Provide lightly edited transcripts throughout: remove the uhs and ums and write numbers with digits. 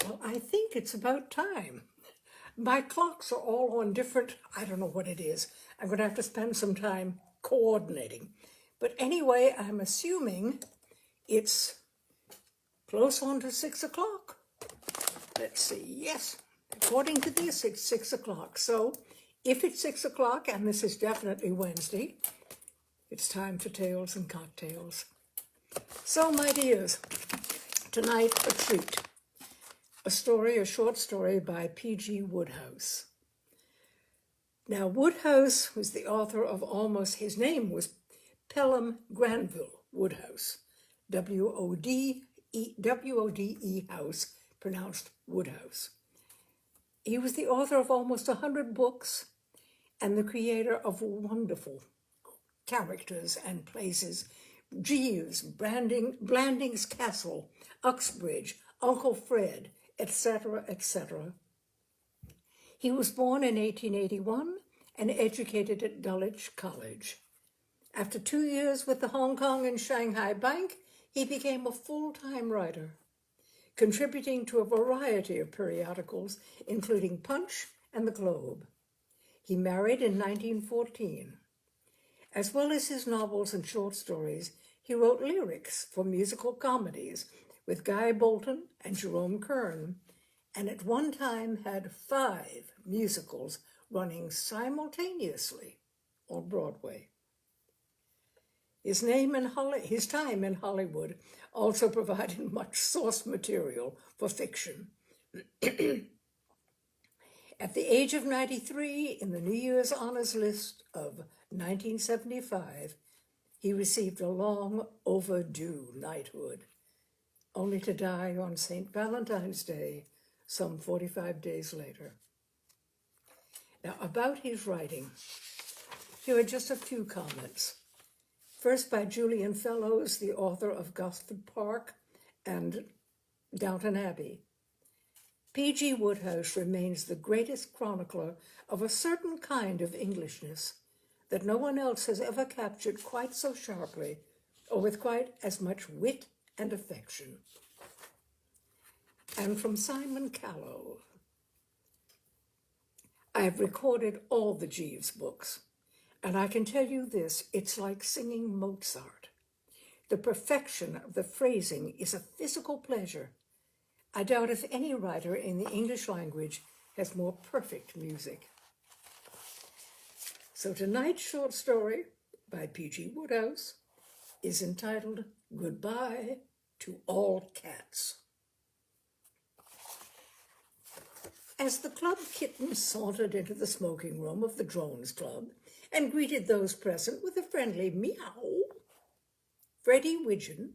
Well, I think it's about time. My clocks are all on different, I don't know what it is. I'm going to have to spend some time coordinating. But anyway, I'm assuming it's close on to 6 o'clock. Let's see, yes, according to this, it's 6 o'clock. So if it's 6 o'clock, and this is definitely Wednesday, it's time for Tales and Cocktails. So, my dears, tonight a treat. A short story by PG Wodehouse. Now, Wodehouse was the author of his name was Pelham Granville Wodehouse, W-O-D-E House, pronounced Woodhouse. He was the author of almost 100 books and the creator of wonderful characters and places: Jeeves, Blandings Castle, Uxbridge, Uncle Fred, etc., etc. He was born in 1881 and educated at Dulwich College. After 2 years with the Hong Kong and Shanghai Bank, he became a full-time writer, contributing to a variety of periodicals, including Punch and The Globe. He married in 1914. As well as his novels and short stories, he wrote lyrics for musical comedies with Guy Bolton and Jerome Kern, and at one time had 5 musicals running simultaneously on Broadway. His time in Hollywood also provided much source material for fiction. At the age of 93, in the New Year's Honors List of 1975, he received a long overdue knighthood, only to die on St. Valentine's Day, some 45 days later. Now, about his writing, here are just a few comments. First, by Julian Fellowes, the author of Gosford Park and Downton Abbey. P.G. Wodehouse remains the greatest chronicler of a certain kind of Englishness that no one else has ever captured quite so sharply or with quite as much wit and affection. And from Simon Callow, I have recorded all the Jeeves books, and I can tell you this: it's like singing Mozart. The perfection of the phrasing is a physical pleasure. I doubt if any writer in the English language has more perfect music. So tonight's short story by P.G. Wodehouse is entitled Goodbye to All Cats. As the club kitten sauntered into the smoking room of the Drones Club and greeted those present with a friendly meow, Freddie Widgeon,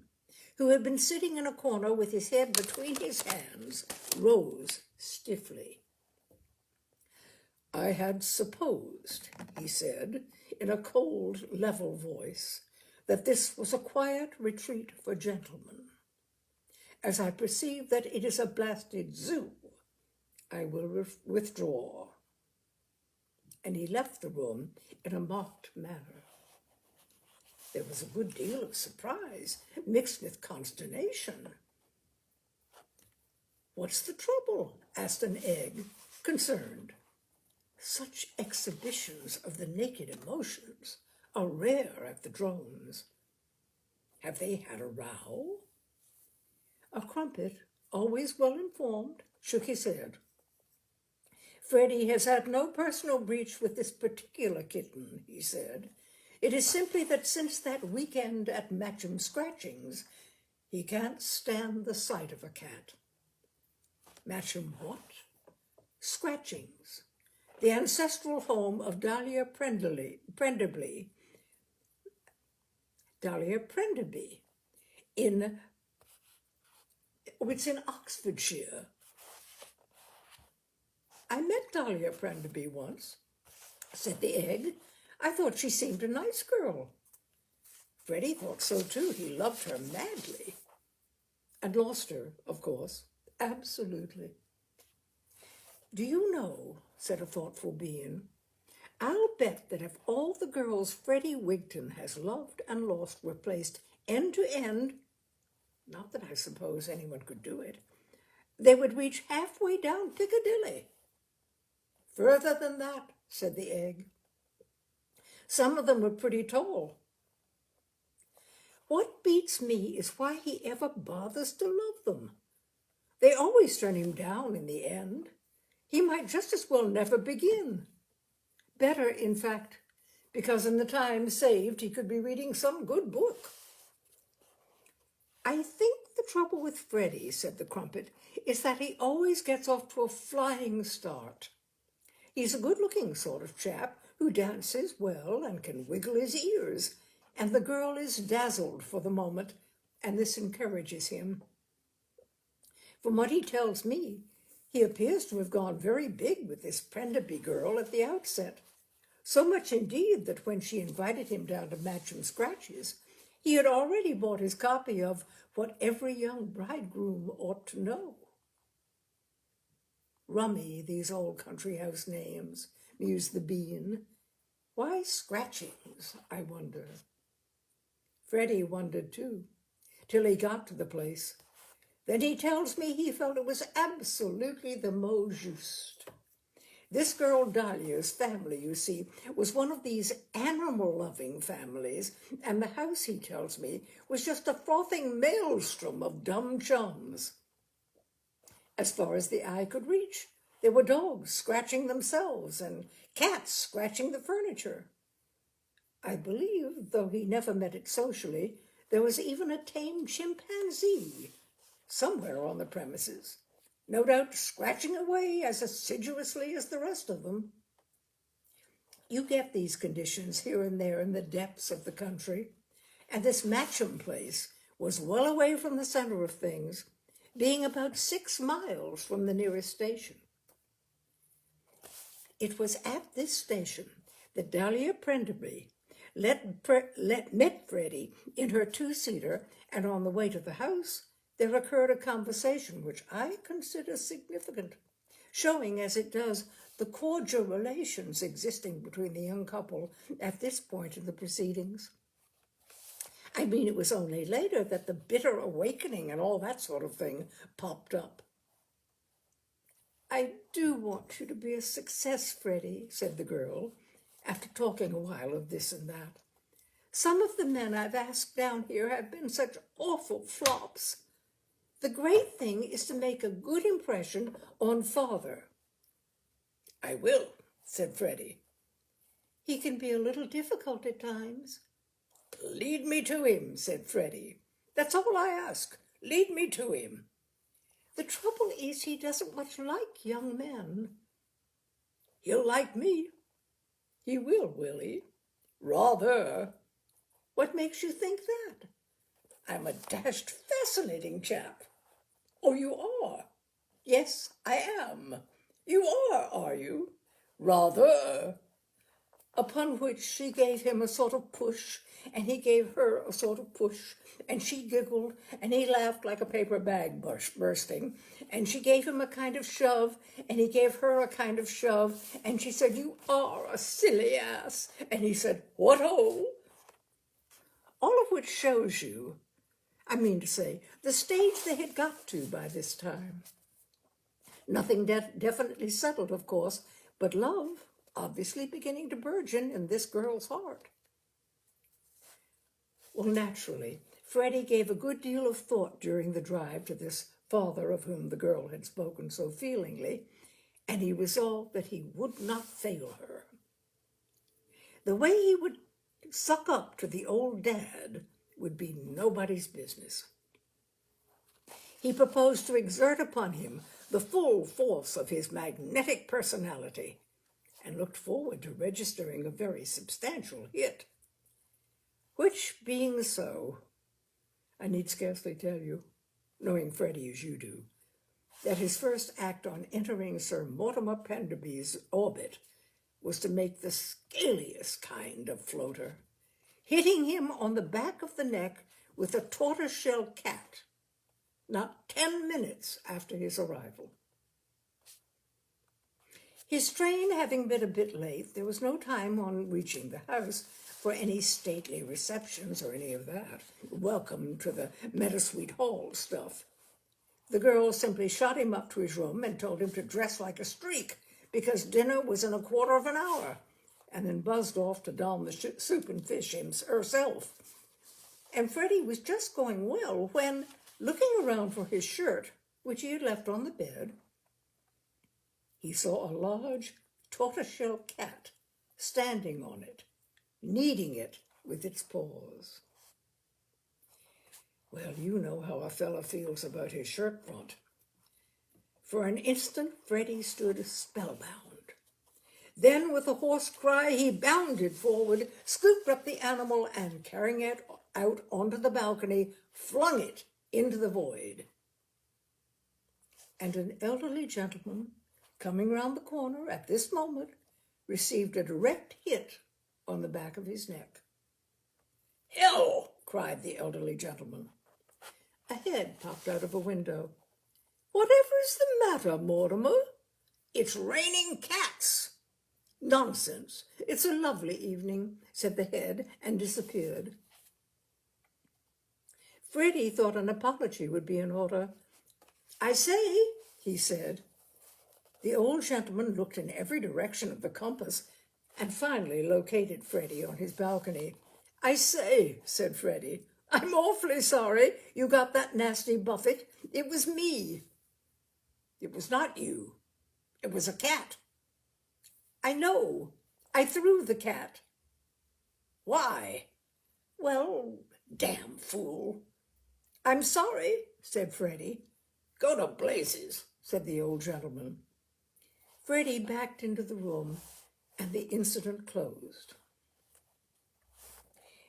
who had been sitting in a corner with his head between his hands, rose stiffly. "I had supposed," he said, in a cold, level voice, "that this was a quiet retreat for gentlemen. As I perceive that it is a blasted zoo, I will withdraw." And he left the room in a mocked manner. There was a good deal of surprise, mixed with consternation. "What's the trouble?" asked an egg, concerned. Such exhibitions of the naked emotions are rare at the Drones. Have they had a row? A crumpet, always well informed, shook his head. "Freddie has had no personal breach with this particular kitten," he said. "It is simply that since that weekend at Matcham Scratchings, he can't stand the sight of a cat." Matcham what? Scratchings, the ancestral home of Dahlia Prenderby, it's in Oxfordshire. "I met Dahlia Prenderby once," said the egg. "I thought she seemed a nice girl." Freddie thought so too. He loved her madly. And lost her, of course. Absolutely. "Do you know," said a thoughtful being, "I'll bet that if all the girls Freddie Wigton has loved and lost were placed end to end, not that I suppose anyone could do it, They would reach halfway down Piccadilly. Further than that, said the egg. Some of them were pretty tall. What beats me is why he ever bothers to love them. They always turn him down in the end. He might just as well never begin. Better, in fact, because in the time saved, he could be reading some good book. I think the trouble with Freddie, said the Crumpet, is that he always gets off to a flying start. He's a good-looking sort of chap who dances well and can wiggle his ears, and the girl is dazzled for the moment, and this encourages him. From what he tells me, he appears to have gone very big with this Prenderby girl at the outset. So much indeed that when she invited him down to Matcham Scratches, he had already bought his copy of What Every Young Bridegroom Ought to Know. Rummy, these old country house names, mused the Bean. Why Scratchings, I wonder? Freddie wondered too, till he got to the place. Then he tells me he felt it was absolutely the mot juste. This girl Dahlia's family, you see, was one of these animal-loving families, and the house, he tells me, was just a frothing maelstrom of dumb chums. As far as the eye could reach, there were dogs scratching themselves and cats scratching the furniture. I believe, though he never met it socially, there was even a tame chimpanzee somewhere on the premises, no doubt scratching away as assiduously as the rest of them. You get these conditions here and there in the depths of the country, and this Matcham place was well away from the center of things, being about 6 miles from the nearest station. It was at this station that Dahlia Prenderby met Freddie in her 2-seater, and on the way to the house, there occurred a conversation which I consider significant, showing as it does the cordial relations existing between the young couple at this point in the proceedings. I mean, it was only later that the bitter awakening and all that sort of thing popped up. I do want you to be a success, Freddie, said the girl, after talking a while of this and that. Some of the men I've asked down here have been such awful flops. The great thing is to make a good impression on father. I will, said Freddie. He can be a little difficult at times. Lead me to him, said Freddie. That's all I ask. Lead me to him. The trouble is he doesn't much like young men. He'll like me. He will he? Rather. What makes you think that? I'm a dashed fascinating chap. Oh, you are? Yes, I am. You are you? Rather. Upon which she gave him a sort of push, and he gave her a sort of push, and she giggled, and he laughed like a paper bag bursting, and she gave him a kind of shove, and he gave her a kind of shove, and she said, "You are a silly ass," and he said, "What-ho?" All of which shows you, I mean to say, the stage they had got to by this time. Nothing definitely settled, of course, but love obviously beginning to burgeon in this girl's heart. Well, naturally, Freddie gave a good deal of thought during the drive to this father of whom the girl had spoken so feelingly, and he resolved that he would not fail her. The way he would suck up to the old dad would be nobody's business. He proposed to exert upon him the full force of his magnetic personality, and looked forward to registering a very substantial hit. Which being so, I need scarcely tell you, knowing Freddie as you do, that his first act on entering Sir Mortimer Prenderby's orbit was to make the scaliest kind of floater, hitting him on the back of the neck with a tortoiseshell cat, not 10 minutes after his arrival. His train having been a bit late, there was no time on reaching the house for any stately receptions or any of that. Welcome to the Meadowsweet Hall stuff. The girl simply shot him up to his room and told him to dress like a streak because dinner was in a quarter of an hour, and then buzzed off to don the soup and fish herself. And Freddie was just going well when, looking around for his shirt, which he had left on the bed, he saw a large tortoiseshell cat standing on it, kneading it with its paws. Well, you know how a fella feels about his shirt front. For an instant, Freddie stood spellbound. Then, with a hoarse cry, he bounded forward, scooped up the animal, and carrying it out onto the balcony, flung it into the void. And an elderly gentleman, coming round the corner at this moment, received a direct hit on the back of his neck. "Hell!" cried the elderly gentleman. A head popped out of a window. "Whatever's the matter, Mortimer? It's raining cats." "Nonsense. It's a lovely evening," said the head, and disappeared. Freddie thought an apology would be in order. "I say," he said. The old gentleman looked in every direction of the compass and finally located Freddie on his balcony. "I say," said Freddie, "I'm awfully sorry you got that nasty buffet. It was me." "It was not you. It was a cat." "I know. I threw the cat." "Why?" "Well, damn fool." "I'm sorry," said Freddie. "Go to blazes," said the old gentleman. Freddie backed into the room, and the incident closed.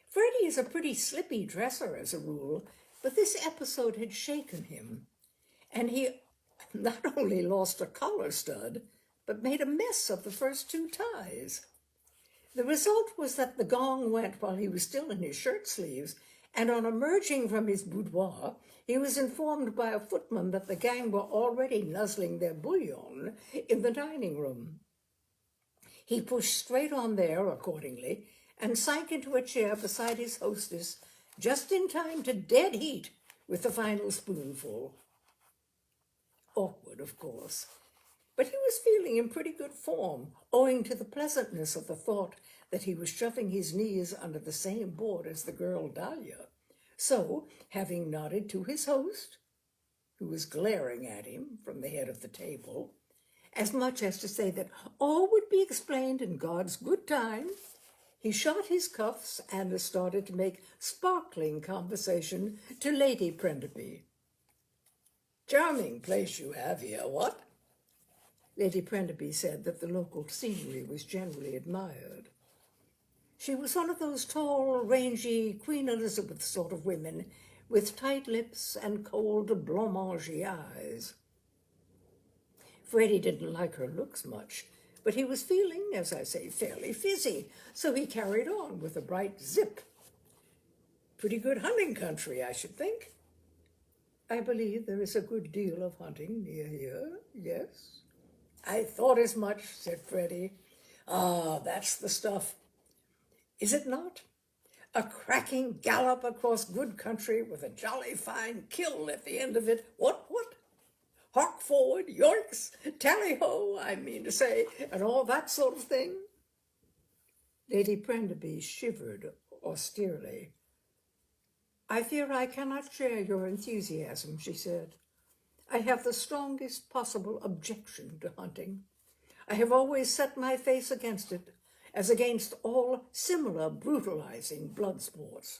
Freddie is a pretty slippy dresser as a rule, but this episode had shaken him, and he not only lost a collar stud, but made a mess of the first two ties. The result was that the gong went while he was still in his shirt sleeves, and on emerging from his boudoir, he was informed by a footman that the gang were already nuzzling their bouillon in the dining room. He pushed straight on there, accordingly, and sank into a chair beside his hostess, just in time to dead heat with the final spoonful. Awkward, of course, but he was feeling in pretty good form, owing to the pleasantness of the thought that he was shoving his knees under the same board as the girl Dahlia. So, having nodded to his host, who was glaring at him from the head of the table, as much as to say that all would be explained in God's good time, he shot his cuffs and started to make sparkling conversation to Lady Prenderby. "Charming place you have here, what?" Lady Prenderby said that the local scenery was generally admired. She was one of those tall, rangy Queen Elizabeth sort of women with tight lips and cold blancmange eyes. Freddie didn't like her looks much, but he was feeling, as I say, fairly fizzy, so he carried on with a bright zip. "Pretty good hunting country, I should think." "I believe there is a good deal of hunting near here, yes." "I thought as much," said Freddie. "Ah, that's the stuff. Is it not? A cracking gallop across good country with a jolly fine kill at the end of it. What? Hark forward, yoinks, tally-ho, I mean to say, and all that sort of thing." Lady Prenderby shivered austerely. "I fear I cannot share your enthusiasm," she said. "I have the strongest possible objection to hunting. I have always set my face against it, as against all similar brutalizing blood sports."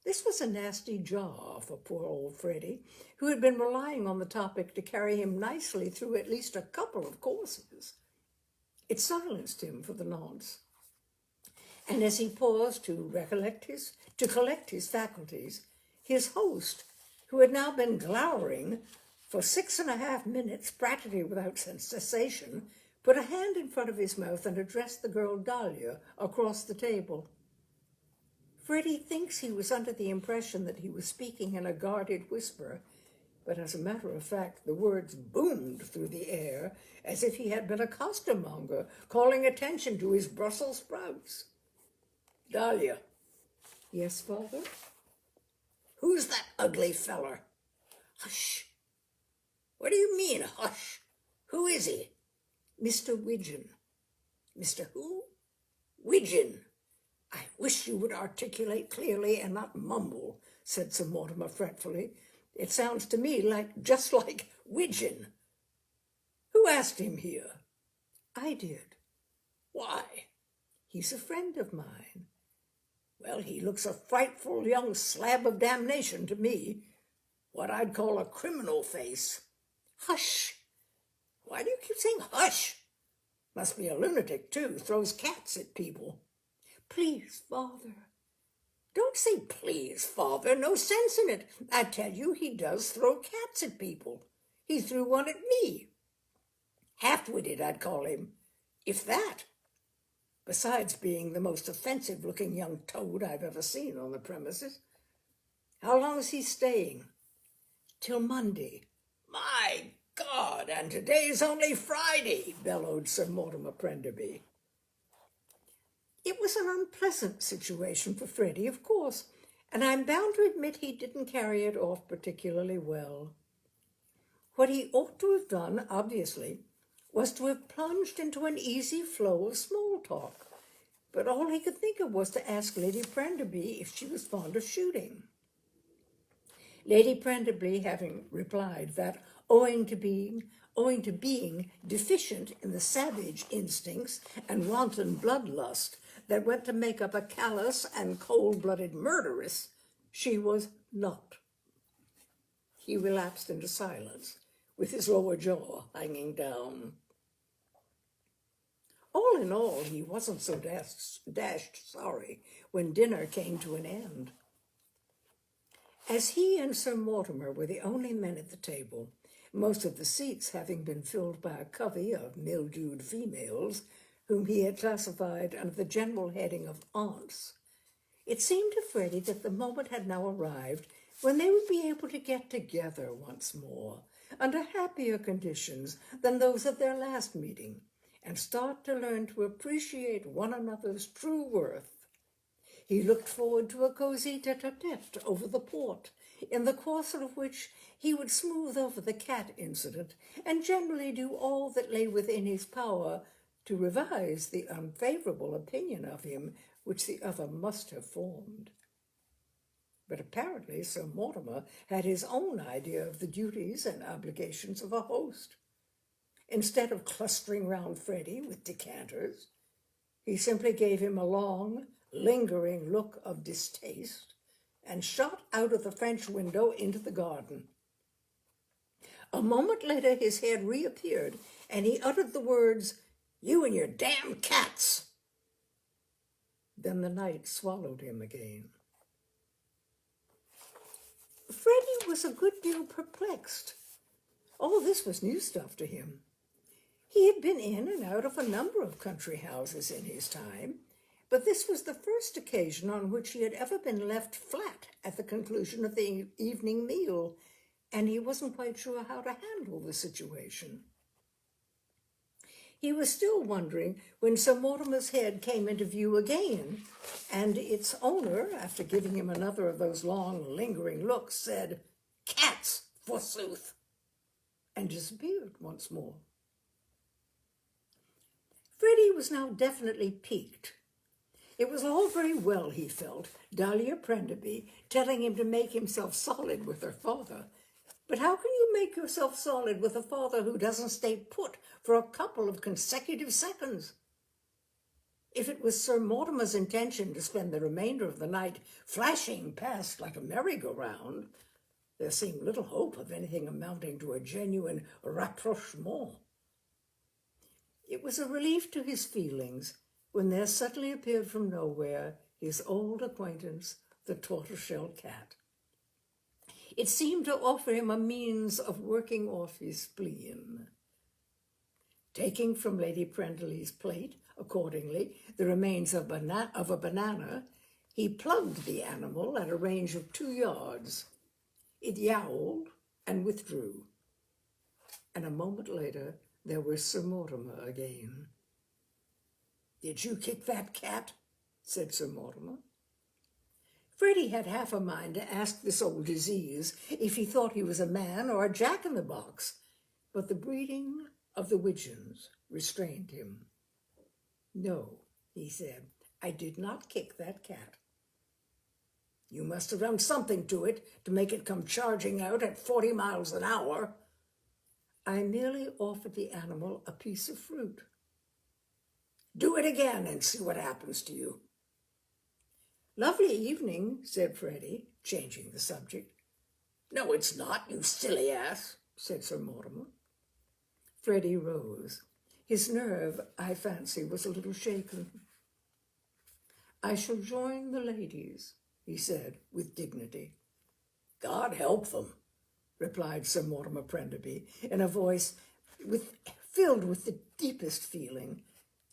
This was a nasty jar for poor old Freddie, who had been relying on the topic to carry him nicely through at least a couple of courses. It silenced him for the nonce, and as he paused to collect his faculties, his host, who had now been glowering for 6.5 minutes, practically without cessation, put a hand in front of his mouth and addressed the girl Dahlia across the table. Freddie thinks he was under the impression that he was speaking in a guarded whisper, but as a matter of fact, the words boomed through the air as if he had been a costermonger calling attention to his Brussels sprouts. "Dahlia." "Yes, father?" "Who's that ugly feller?" Hush! What do you mean, hush? Who is he? Mr. Widgeon. Mr. who? Widgeon. I wish you would articulate clearly and not mumble, said Sir Mortimer fretfully. It sounds to me just like Widgeon. Who asked him here? I did. Why? He's a friend of mine. Well, he looks a frightful young slab of damnation to me. What I'd call a criminal face. Hush! Why do you keep saying hush? Must be a lunatic, too. Throws cats at people. Please, Father. Don't say please, Father. No sense in it. I tell you, he does throw cats at people. He threw one at me. Half-witted, I'd call him. If that. Besides being the most offensive-looking young toad I've ever seen on the premises. How long is he staying? Till Monday. My God, and today's only Friday, bellowed Sir Mortimer Prenderby. It was an unpleasant situation for Freddie, of course, and I'm bound to admit he didn't carry it off particularly well. What he ought to have done, obviously, was to have plunged into an easy flow of small talk, but all he could think of was to ask Lady Prenderby if she was fond of shooting. Lady Prenderby having replied that, owing to being deficient in the savage instincts and wanton bloodlust that went to make up a callous and cold-blooded murderess, she was not. He relapsed into silence, with his lower jaw hanging down. All in all, he wasn't so dashed sorry when dinner came to an end. As he and Sir Mortimer were the only men at the table, most of the seats having been filled by a covey of mildewed females, whom he had classified under the general heading of aunts, it seemed to Freddie that the moment had now arrived when they would be able to get together once more, under happier conditions than those of their last meeting, and start to learn to appreciate one another's true worth. He looked forward to a cozy tete-a-tete over the port, in the course of which he would smooth over the cat incident and generally do all that lay within his power to revise the unfavorable opinion of him which the other must have formed. But apparently Sir Mortimer had his own idea of the duties and obligations of a host. Instead of clustering round Freddie with decanters, he simply gave him a long, lingering look of distaste and shot out of the French window into the garden. A moment later his head reappeared, and he uttered the words, "You and your damn cats!" Then the night swallowed him again. Freddie was a good deal perplexed. All this was new stuff to him. He had been in and out of a number of country houses in his time, but this was the first occasion on which he had ever been left flat at the conclusion of the evening meal, and he wasn't quite sure how to handle the situation. He was still wondering when Sir Mortimer's head came into view again, and its owner, after giving him another of those long, lingering looks, said, "Cats, forsooth," and disappeared once more. Freddie was now definitely piqued. It was all very well, he felt, Dahlia Prenderby telling him to make himself solid with her father. But how can you make yourself solid with a father who doesn't stay put for a couple of consecutive seconds? If it was Sir Mortimer's intention to spend the remainder of the night flashing past like a merry-go-round, there seemed little hope of anything amounting to a genuine rapprochement. It was a relief to his feelings when there suddenly appeared from nowhere his old acquaintance, the tortoiseshell cat. It seemed to offer him a means of working off his spleen. Taking from Lady Prenderly's plate, accordingly, the remains of a banana, he plugged the animal at a range of 2 yards. It yowled and withdrew, and a moment later there was Sir Mortimer again. "Did you kick that cat?" said Sir Mortimer. Freddie had half a mind to ask this old disease if he thought he was a man or a jack-in-the-box, but the breeding of the Widgeons restrained him. "No," he said, "I did not kick that cat." "You must have done something to it to make it come charging out at 40 miles an hour. "I merely offered the animal a piece of fruit." "Do it again and see what happens to you." "Lovely evening," said Freddie, changing the subject. "No, it's not, you silly ass," said Sir Mortimer. Freddie rose. His nerve, I fancy, was a little shaken. "I shall join the ladies," he said with dignity. "God help them," replied Sir Mortimer Prenderby in a voice filled with the deepest feeling,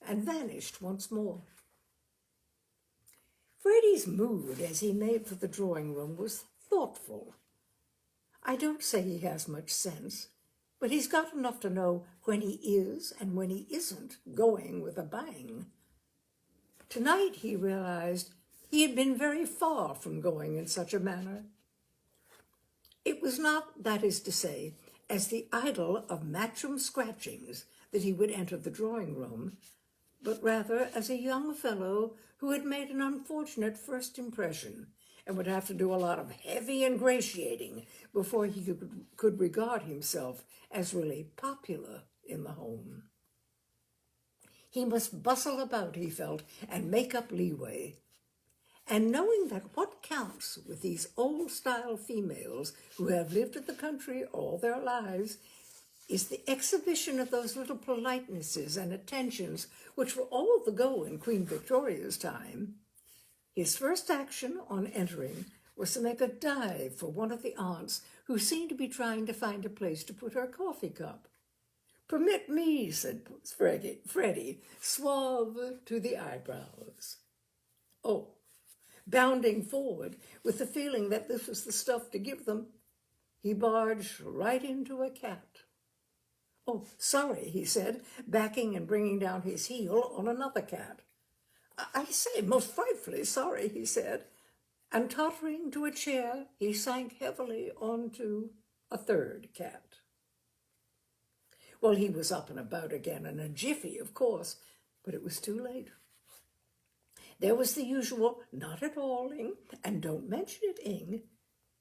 and vanished once more. Freddie's mood as he made for the drawing-room was thoughtful. I don't say he has much sense, but he's got enough to know when he is and when he isn't going with a bang. Tonight he realized he had been very far from going in such a manner. It was not, that is to say, as the idol of Matcham scratchings that he would enter the drawing-room, but rather as a young fellow who had made an unfortunate first impression and would have to do a lot of heavy ingratiating before he could regard himself as really popular in the home. He must bustle about, he felt, and make up leeway. And knowing that what counts with these old-style females who have lived in the country all their lives is the exhibition of those little politenesses and attentions which were all the go in Queen Victoria's time, his first action on entering was to make a dive for one of the aunts who seemed to be trying to find a place to put her coffee cup. "Permit me," said Freddie, suave to the eyebrows. Oh, bounding forward with the feeling that this was the stuff to give them, he barged right into a cat. "Oh, sorry," he said, backing and bringing down his heel on another cat. "I say, most frightfully sorry," he said, and tottering to a chair, he sank heavily onto a third cat. Well, he was up and about again in a jiffy, of course, but it was too late. There was the usual "not at all, Ing," and "don't mention it, Ing,"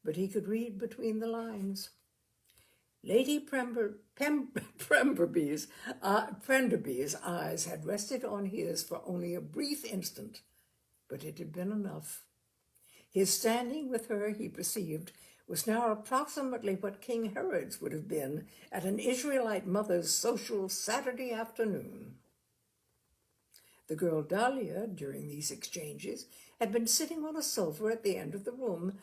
but he could read between the lines. Lady Prenderby's eyes had rested on his for only a brief instant, but it had been enough. His standing with her, he perceived, was now approximately what King Herod's would have been at an Israelite mother's social Saturday afternoon. The girl Dahlia, during these exchanges, had been sitting on a sofa at the end of the room,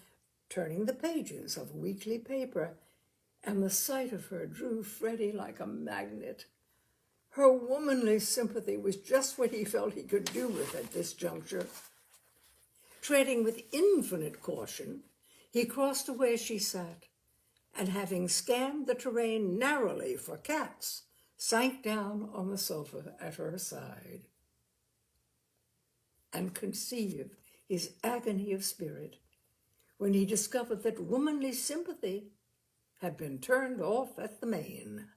turning the pages of a weekly paper, and the sight of her drew Freddie like a magnet. Her womanly sympathy was just what he felt he could do with at this juncture. Treading with infinite caution, he crossed to where she sat, and having scanned the terrain narrowly for cats, sank down on the sofa at her side. And conceive his agony of spirit when he discovered that womanly sympathy had been turned off at the main.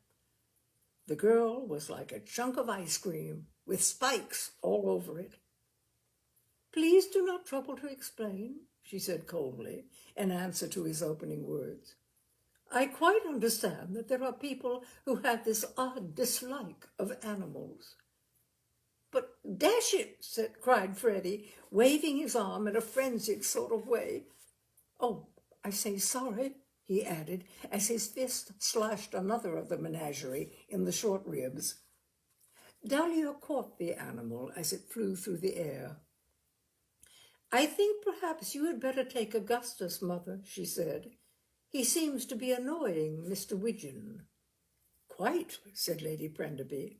The girl was like a chunk of ice cream with spikes all over it. "Please do not trouble to explain," she said coldly, in answer to his opening words. "I quite understand that there are people who have this odd dislike of animals." "But dash it," cried Freddie, waving his arm in a frenzied sort of way. "Oh, I say sorry," he added, as his fist slashed another of the menagerie in the short ribs. Dahlia caught the animal as it flew through the air. "I think perhaps you had better take Augustus, Mother," she said. "He seems to be annoying Mr. Widgeon." "Quite," said Lady Prenderby.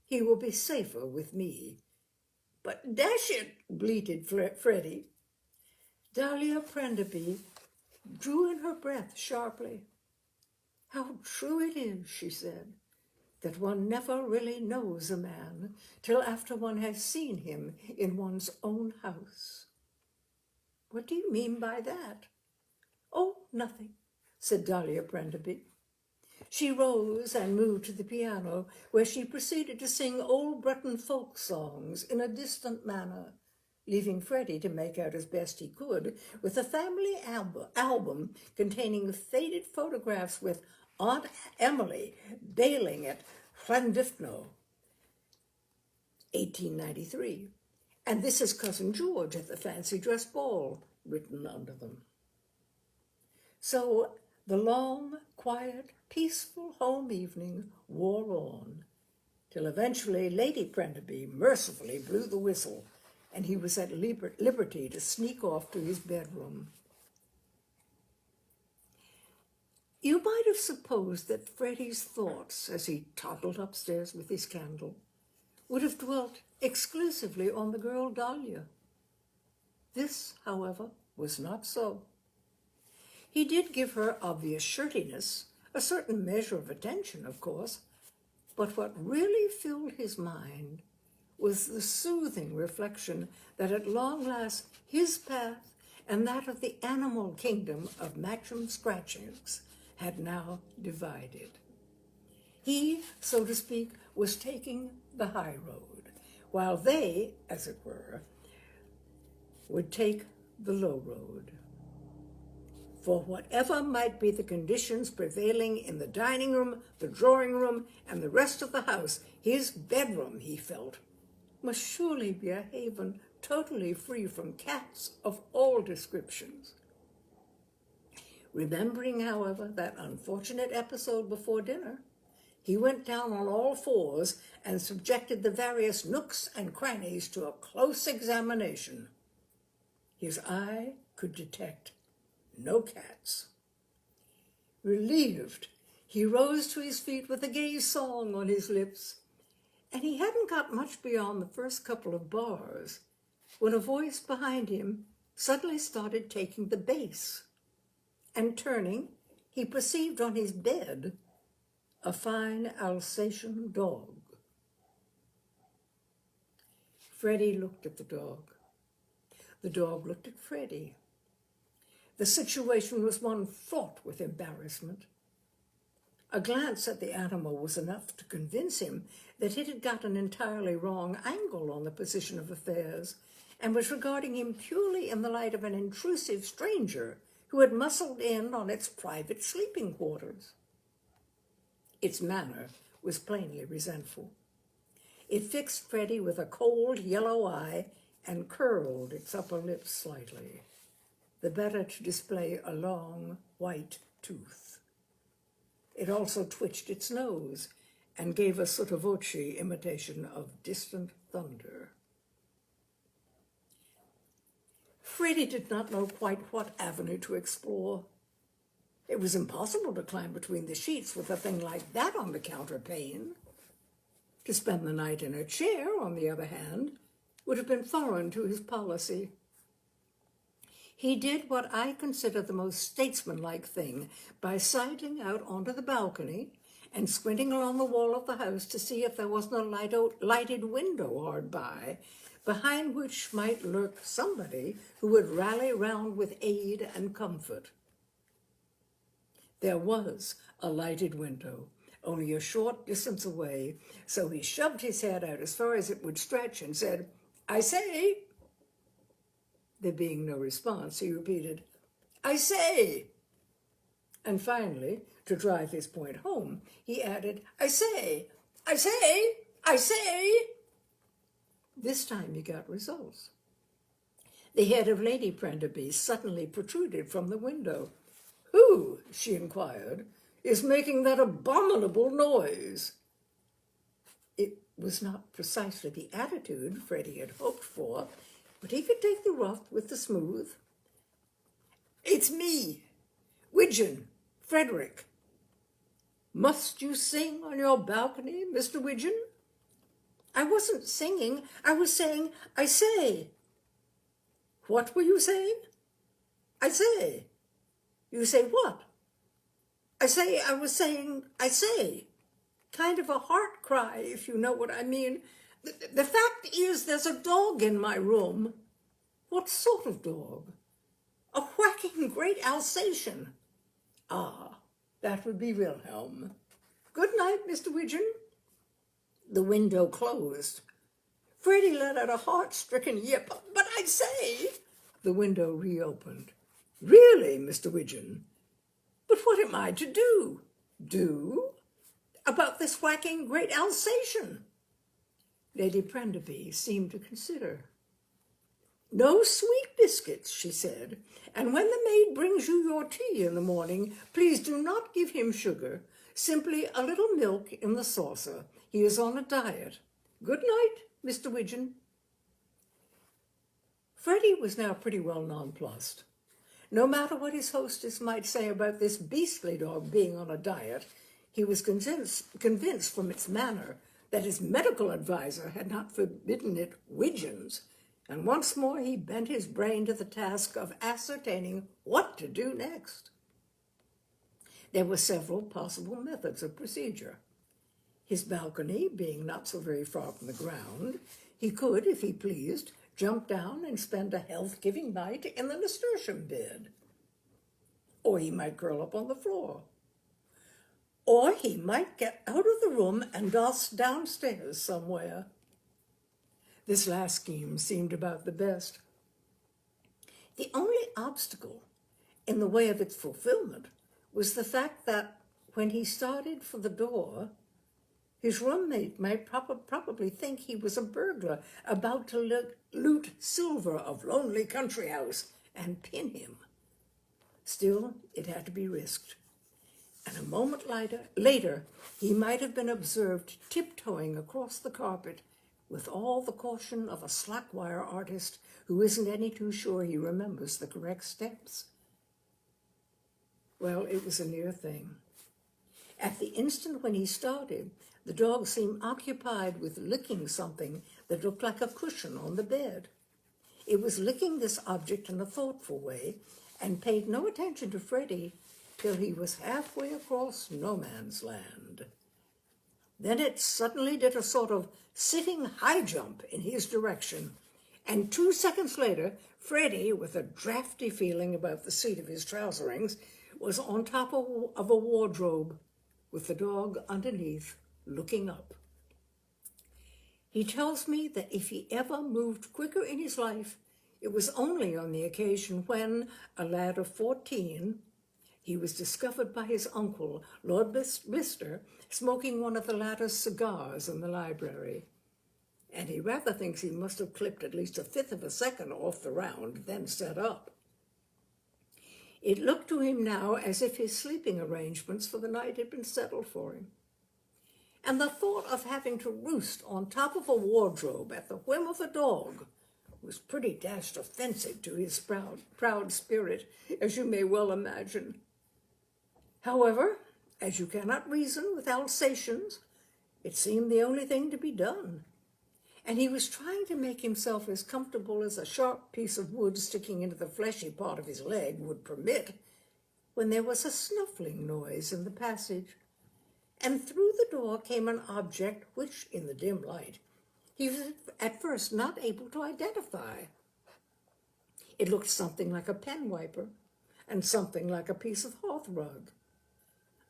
"He will be safer with me." "But dash it," bleated Freddie. Dahlia Prenderby drew in her breath sharply. "How true it is," she said, "that one never really knows a man till after one has seen him in one's own house." What do you mean by that? Oh, nothing, said Dahlia Prenderby. She rose and moved to the piano, where she proceeded to sing old Breton folk songs in a distant manner, leaving Freddie to make out as best he could with a family album containing faded photographs with Aunt Emily bailing at Llandudno, 1893, and this is Cousin George at the fancy dress ball written under them. So the long, quiet, peaceful home evening wore on, till eventually Lady Prenderby mercifully blew the whistle, and he was at liberty to sneak off to his bedroom. You might have supposed that Freddie's thoughts, as he toddled upstairs with his candle, would have dwelt exclusively on the girl Dahlia. This, however, was not so. He did give her obvious shirtiness, a certain measure of attention, of course, but what really filled his mind was the soothing reflection that at long last his path and that of the animal kingdom of Matcham Scratchings had now divided. He, so to speak, was taking the high road, while they, as it were, would take the low road. For whatever might be the conditions prevailing in the dining room, the drawing room, and the rest of the house, his bedroom, he felt, must surely be a haven totally free from cats of all descriptions. Remembering, however, that unfortunate episode before dinner, he went down on all fours and subjected the various nooks and crannies to a close examination. His eye could detect no cats. Relieved, he rose to his feet with a gay song on his lips, and he hadn't got much beyond the first couple of bars when a voice behind him suddenly started taking the bass, and turning, he perceived on his bed a fine Alsatian dog. Freddie looked at the dog. The dog looked at Freddie. The situation was one fraught with embarrassment. A glance at the animal was enough to convince him that it had got an entirely wrong angle on the position of affairs and was regarding him purely in the light of an intrusive stranger who had muscled in on its private sleeping quarters. Its manner was plainly resentful. It fixed Freddie with a cold yellow eye and curled its upper lip slightly, the better to display a long white tooth. It also twitched its nose and gave a sotto voce imitation of distant thunder. Freddie did not know quite what avenue to explore. It was impossible to climb between the sheets with a thing like that on the counterpane. To spend the night in a chair, on the other hand, would have been foreign to his policy. He did what I consider the most statesmanlike thing by sidling out onto the balcony and squinting along the wall of the house to see if there wasn't a lighted window hard by, behind which might lurk somebody who would rally round with aid and comfort. There was a lighted window, only a short distance away, so he shoved his head out as far as it would stretch and said, "I say." There being no response, he repeated, "I say." And finally, to drive his point home, he added, "I say, I say, I say." This time he got results. The head of Lady Prenderby suddenly protruded from the window. "Who," she inquired, "is making that abominable noise?" It was not precisely the attitude Freddie had hoped for, but he could take the rough with the smooth. "It's me, Widgeon, Frederick." "Must you sing on your balcony, Mr. Widgeon?" "I wasn't singing. I was saying, 'I say.'" "What were you saying?" "I say." "You say what?" I was saying, 'I say.' Kind of a heart cry, if you know what I mean. The fact is, there's a dog in my room." "What sort of dog?" A whacking great Alsatian. Ah, that would be Wilhelm. Good night, Mr. Widgeon. The window closed. Freddie let out a heart-stricken yip. But I say... The window reopened. Really, Mr. Widgeon? But what am I to do? Do? About this whacking great Alsatian? Lady Prenderby seemed to consider. No sweet biscuits, she said, and when the maid brings you your tea in the morning, please do not give him sugar, simply a little milk in the saucer. He is on a diet. Good night, Mr. Widgeon. Freddie was now pretty well nonplussed. No matter what his hostess might say about this beastly dog being on a diet, he was convinced from its manner that his medical advisor had not forbidden it widgeons, and once more he bent his brain to the task of ascertaining what to do next. There were several possible methods of procedure. His balcony being not so very far from the ground, he could, if he pleased, jump down and spend a health-giving night in the nasturtium bed. Or he might curl up on the floor. Or he might get out of the room and dance downstairs somewhere. This last scheme seemed about the best. The only obstacle in the way of its fulfillment was the fact that when he started for the door, his roommate might probably think he was a burglar about to loot silver of Lonely Country House and pin him. Still, it had to be risked. And a moment later, he might have been observed tiptoeing across the carpet with all the caution of a slackwire artist who isn't any too sure he remembers the correct steps. Well, it was a near thing. At the instant when he started, the dog seemed occupied with licking something that looked like a cushion on the bed. It was licking this object in a thoughtful way and paid no attention to Freddie till he was halfway across no man's land. Then it suddenly did a sort of sitting high jump in his direction, and 2 seconds later, Freddie, with a drafty feeling about the seat of his trouserings, was on top of a wardrobe, with the dog underneath, looking up. He tells me that if he ever moved quicker in his life, it was only on the occasion when, a lad of 14, he was discovered by his uncle, Lord Blister, smoking one of the latter's cigars in the library. And he rather thinks he must have clipped at least 1/5 of a second off the round, then set up. It looked to him now as if his sleeping arrangements for the night had been settled for him. And the thought of having to roost on top of a wardrobe at the whim of a dog was pretty dashed offensive to his proud spirit, as you may well imagine. However, as you cannot reason with Alsatians, it seemed the only thing to be done, and he was trying to make himself as comfortable as a sharp piece of wood sticking into the fleshy part of his leg would permit, when there was a snuffling noise in the passage, and through the door came an object which, in the dim light, he was at first not able to identify. It looked something like a pen wiper, and something like a piece of hearth rug.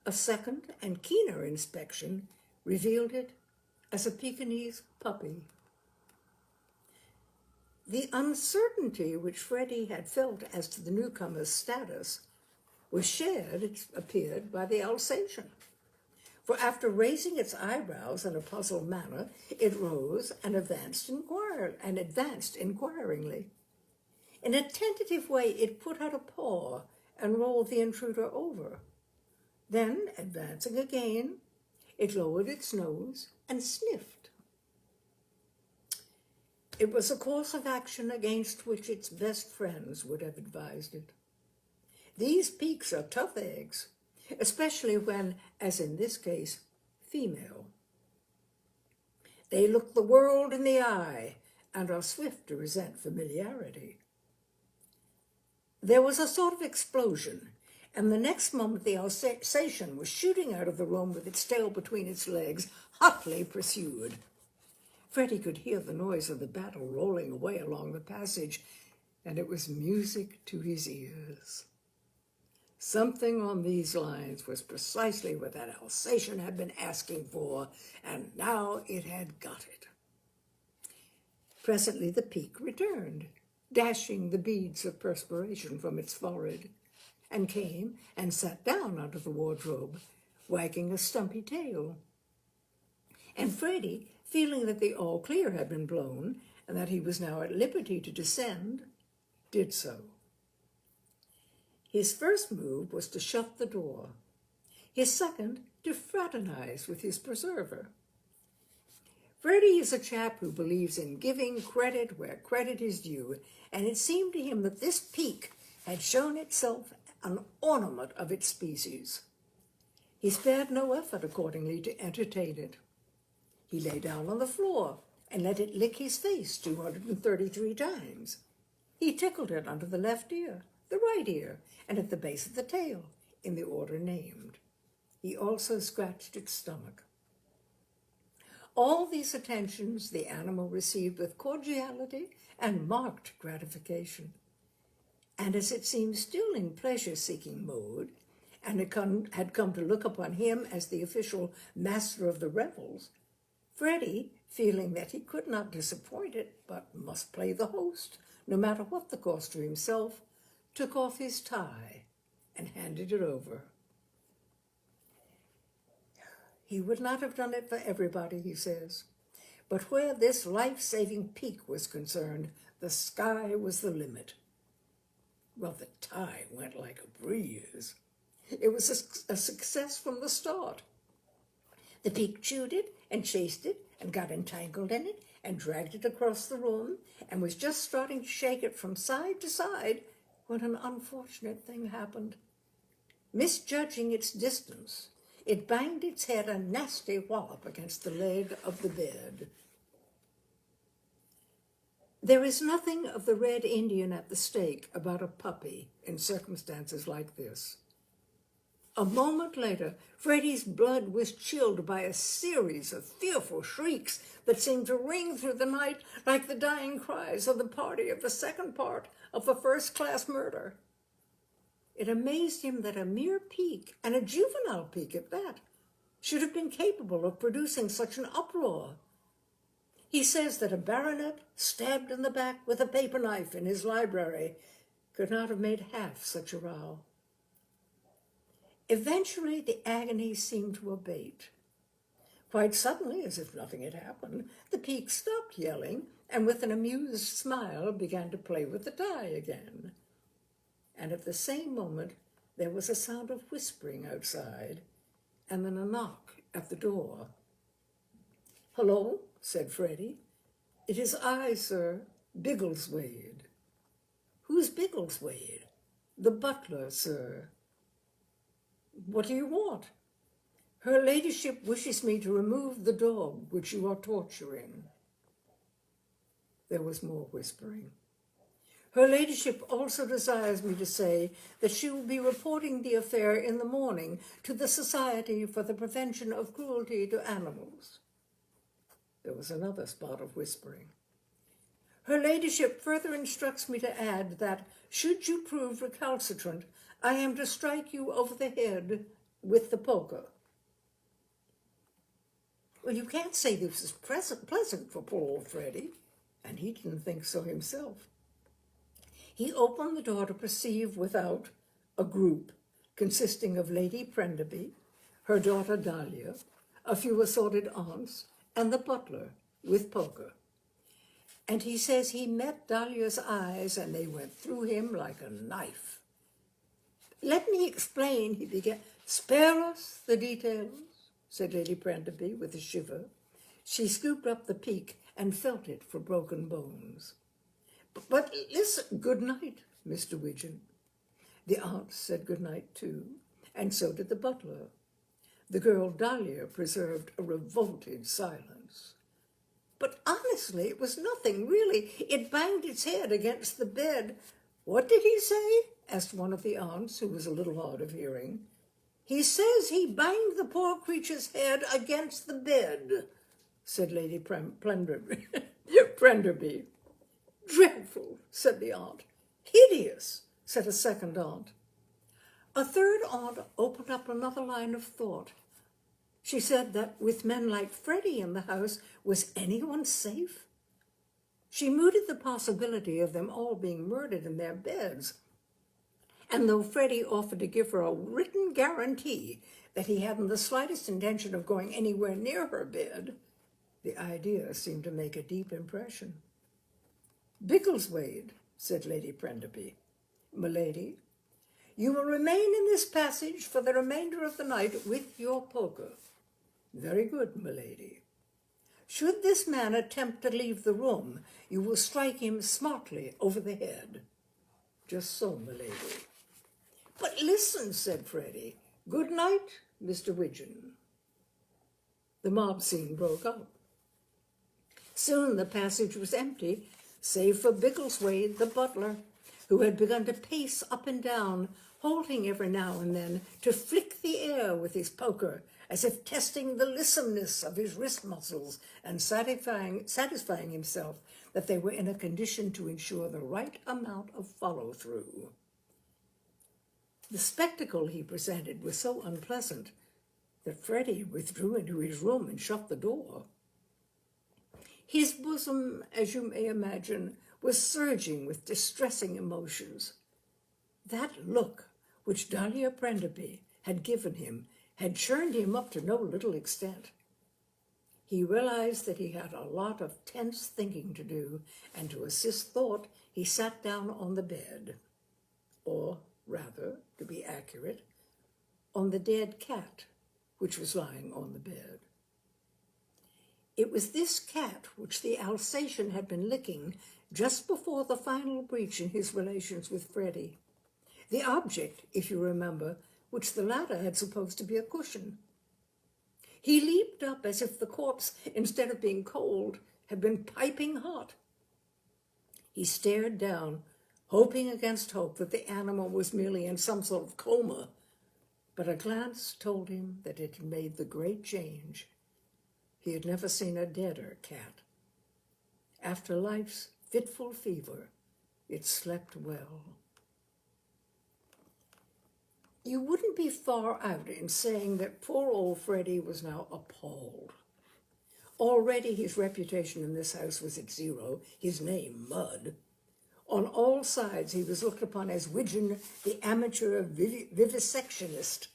A second and keener inspection revealed it as a Pekingese puppy. The uncertainty which Freddie had felt as to the newcomer's status was shared, it appeared, by the Alsatian. For after raising its eyebrows in a puzzled manner, it rose and advanced inquiringly. In a tentative way, it put out a paw and rolled the intruder over. Then, advancing again, it lowered its nose and sniffed. It was a course of action against which its best friends would have advised it. These peaks are tough eggs, especially when, as in this case, female. They look the world in the eye and are swift to resent familiarity. There was a sort of explosion, and the next moment the Alsatian was shooting out of the room with its tail between its legs, hotly pursued. Freddie could hear the noise of the battle rolling away along the passage, and it was music to his ears. Something on these lines was precisely what that Alsatian had been asking for, and now it had got it. Presently the peak returned, dashing the beads of perspiration from its forehead, and came and sat down under the wardrobe, wagging a stumpy tail. And Freddie, feeling that the all clear had been blown, and that he was now at liberty to descend, did so. His first move was to shut the door. His second, to fraternize with his preserver. Freddie is a chap who believes in giving credit where credit is due, and it seemed to him that this peak had shown itself an ornament of its species. He spared no effort, accordingly, to entertain it. He lay down on the floor and let it lick his face 233 times. He tickled it under the left ear, the right ear, and at the base of the tail, in the order named. He also scratched its stomach. All these attentions the animal received with cordiality and marked gratification. And as it seemed still in pleasure-seeking mode, and had come to look upon him as the official master of the revels, Freddie, feeling that he could not disappoint it, but must play the host, no matter what the cost to himself, took off his tie and handed it over. He would not have done it for everybody, he says, but where this life-saving peak was concerned, the sky was the limit. Well, the tie went like a breeze. It was a success from the start. The peak chewed it and chased it and got entangled in it and dragged it across the room and was just starting to shake it from side to side when an unfortunate thing happened. Misjudging its distance, it banged its head a nasty wallop against the leg of the bed. There is nothing of the red Indian at the stake about a puppy in circumstances like this. A moment later, Freddie's blood was chilled by a series of fearful shrieks that seemed to ring through the night like the dying cries of the party of the second part of a first-class murder. It amazed him that a mere peak, and a juvenile peak at that, should have been capable of producing such an uproar. He says that a baronet stabbed in the back with a paper knife in his library could not have made half such a row. Eventually, the agony seemed to abate. Quite suddenly, as if nothing had happened, the peak stopped yelling and with an amused smile began to play with the tie again. And at the same moment, there was a sound of whispering outside and then a knock at the door. "Hello," said Freddie. "It is I, sir, Biggleswade." "Who's Biggleswade?" "The butler, sir." "What do you want?" "Her ladyship wishes me to remove the dog which you are torturing." There was more whispering. "Her ladyship also desires me to say that she will be reporting the affair in the morning to the Society for the Prevention of Cruelty to Animals." There was another spot of whispering. "Her ladyship further instructs me to add that, should you prove recalcitrant, I am to strike you over the head with the poker." Well, you can't say this is pleasant for poor old Freddie, and he didn't think so himself. He opened the door to perceive without a group consisting of Lady Prenderby, her daughter Dahlia, a few assorted aunts, and the butler with poker. And he says he met Dahlia's eyes and they went through him like a knife. "Let me explain," he began. "Spare us the details," said Lady Prenderby with a shiver. She scooped up the peak and felt it for broken bones. But listen, good night, Mr. Widgeon." The aunt said good night too, and so did the butler. The girl Dahlia preserved a revolted silence. "But honestly, it was nothing, really. It banged its head against the bed." "What did he say?" asked one of the aunts, who was a little hard of hearing. "He says he banged the poor creature's head against the bed," said Lady Prenderby. "Dreadful," said the aunt. Hideous, said a second aunt. A third aunt opened up another line of thought. She said that with men like Freddie in the house, was anyone safe? She mooted the possibility of them all being murdered in their beds. And though Freddie offered to give her a written guarantee that he hadn't the slightest intention of going anywhere near her bed, the idea seemed to make a deep impression. Biggleswade, said Lady Prenderby. Milady, you will remain in this passage for the remainder of the night with your poker. Very good, milady. Should this man attempt to leave the room, you will strike him smartly over the head. Just so, milady. But listen, said Freddie. Good night, Mr. Widgeon. The mob scene broke up. Soon the passage was empty, save for Biggleswade, the butler, who had begun to pace up and down, halting every now and then to flick the air with his poker, as if testing the lissomeness of his wrist muscles and satisfying himself that they were in a condition to ensure the right amount of follow-through. The spectacle he presented was so unpleasant that Freddie withdrew into his room and shut the door. His bosom, as you may imagine, was surging with distressing emotions. That look which Dahlia Prenderby had given him had churned him up to no little extent. He realized that he had a lot of tense thinking to do, and to assist thought, he sat down on the bed. Or, rather, to be accurate, on the dead cat, which was lying on the bed. It was this cat which the Alsatian had been licking just before the final breach in his relations with Freddie. The object, if you remember, which the latter had supposed to be a cushion. He leaped up as if the corpse, instead of being cold, had been piping hot. He stared down, hoping against hope that the animal was merely in some sort of coma, but a glance told him that it had made the great change. He had never seen a deader cat. After life's fitful fever, it slept well. You wouldn't be far out in saying that poor old Freddie was now appalled. Already his reputation in this house was at zero, his name mud. On all sides he was looked upon as Widgeon, the amateur vivisectionist.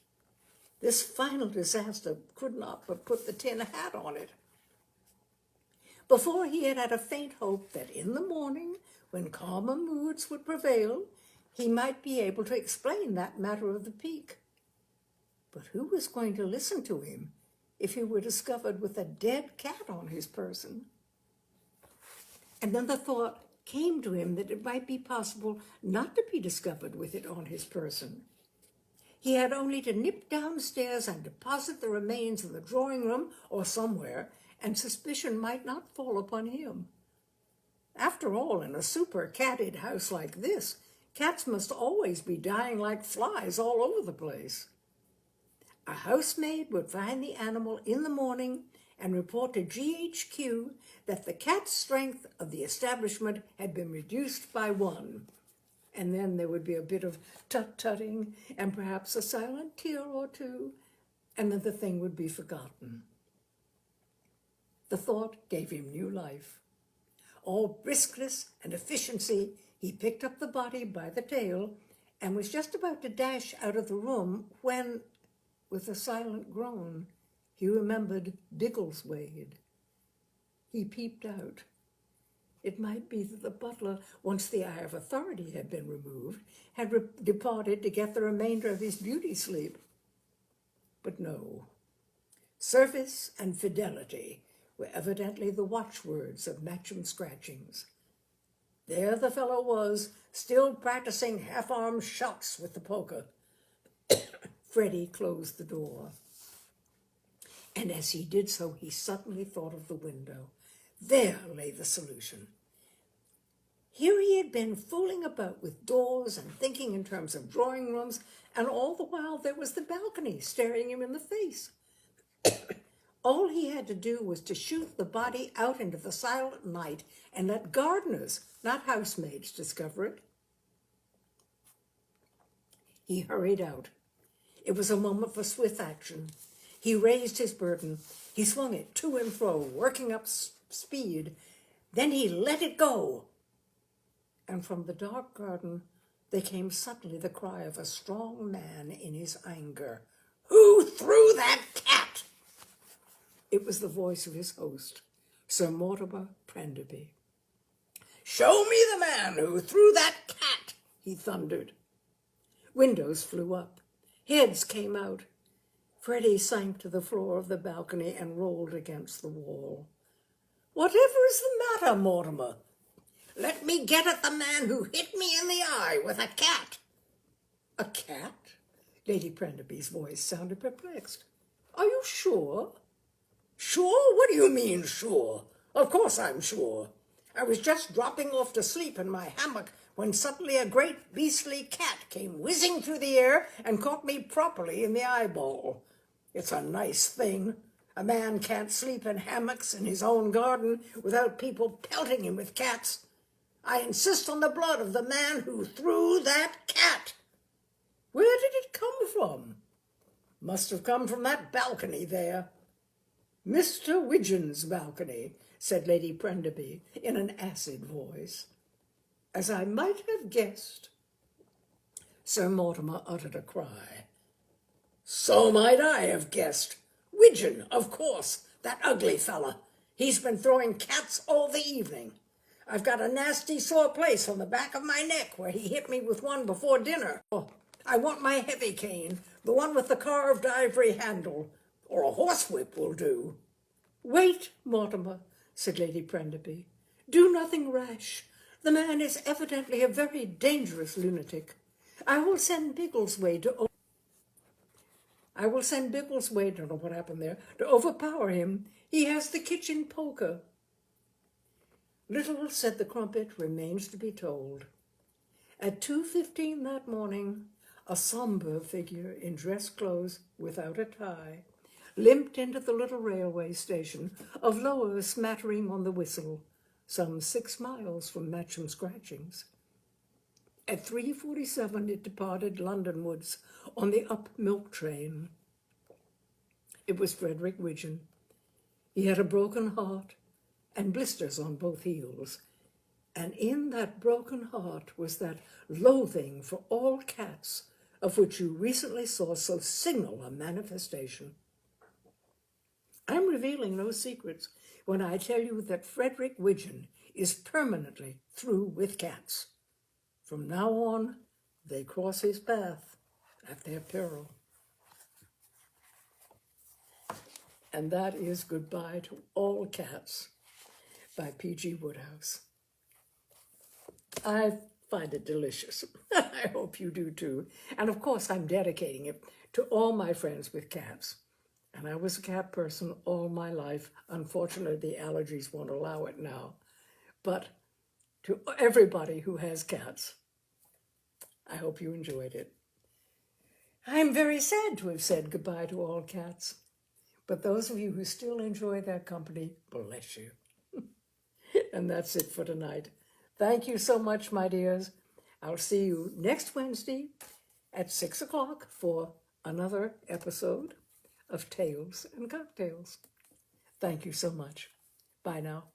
This final disaster could not but put the tin hat on it. Before he had had a faint hope that in the morning, when calmer moods would prevail, he might be able to explain that matter of the peak. But who was going to listen to him if he were discovered with a dead cat on his person? And then the thought came to him that it might be possible not to be discovered with it on his person. He had only to nip downstairs and deposit the remains in the drawing room or somewhere, and suspicion might not fall upon him. After all, in a super-catted house like this, cats must always be dying like flies all over the place. A housemaid would find the animal in the morning and report to GHQ that the cat's strength of the establishment had been reduced by 1. And then there would be a bit of tut-tutting and perhaps a silent tear or two, and then the thing would be forgotten. The thought gave him new life. All briskness and efficiency, he picked up the body by the tail and was just about to dash out of the room when, with a silent groan, he remembered Biggleswade. He peeped out. It might be that the butler, once the eye of authority had been removed, had departed to get the remainder of his beauty sleep. But no. Service and fidelity were evidently the watchwords of Matcham Scratchings. There the fellow was, still practicing half-arm shots with the poker. Freddie closed the door. And as he did so, he suddenly thought of the window. There lay the solution. Here he had been fooling about with doors and thinking in terms of drawing rooms, and all the while there was the balcony staring him in the face. All he had to do was to shoot the body out into the silent night and let gardeners, not housemaids, discover it. He hurried out. It was a moment for swift action. He raised his burden. He swung it to and fro, working up speed. Then he let it go. And from the dark garden, there came suddenly the cry of a strong man in his anger. "Who threw that cat?" It was the voice of his host, Sir Mortimer Prenderby. "Show me the man who threw that cat," he thundered. Windows flew up. Heads came out. Freddie sank to the floor of the balcony and rolled against the wall. "Whatever is the matter, Mortimer?" "Let me get at the man who hit me in the eye with a cat." "A cat?" Lady Prenderby's voice sounded perplexed. "Are you sure?" "Sure? What do you mean, sure? Of course I'm sure. I was just dropping off to sleep in my hammock when suddenly a great beastly cat came whizzing through the air and caught me properly in the eyeball. It's a nice thing. A man can't sleep in hammocks in his own garden without people pelting him with cats. I insist on the blood of the man who threw that cat." "Where did it come from?" "Must have come from that balcony there." "Mr. Widgeon's balcony," said Lady Prenderby in an acid voice. "As I might have guessed." Sir Mortimer uttered a cry. "So might I have guessed. Widgeon, of course, that ugly fella. He's been throwing cats all the evening. I've got a nasty sore place on the back of my neck where he hit me with one before dinner. Oh, I want my heavy cane, the one with the carved ivory handle, or a horsewhip will do." "Wait, Mortimer," said Lady Prenderby. "Do nothing rash. The man is evidently a very dangerous lunatic. I will send Biggleswade, don't know what happened there, to overpower him. He has the kitchen poker." Little, said the crumpet, remains to be told. At 2:15 that morning, a sombre figure in dress clothes without a tie limped into the little railway station of Lower Smattering on the Whistle, some 6 miles from Matcham Scratchings. At 3:47 it departed Londonwards on the up milk train. It was Frederick Widgeon. He had a broken heart and blisters on both heels, and in that broken heart was that loathing for all cats of which you recently saw so signal a manifestation. I'm revealing no secrets when I tell you that Frederick Widgeon is permanently through with cats. From now on, they cross his path at their peril. And that is Goodbye to All Cats by PG Wodehouse. I find it delicious. I hope you do too. And of course, I'm dedicating it to all my friends with cats. And I was a cat person all my life. Unfortunately, the allergies won't allow it now. But to everybody who has cats, I hope you enjoyed it. I'm very sad to have said goodbye to all cats. But those of you who still enjoy their company, bless you. And that's it for tonight. Thank you so much, my dears. I'll see you next Wednesday at 6 o'clock for another episode of Tales and Cocktails. Thank you so much. Bye now.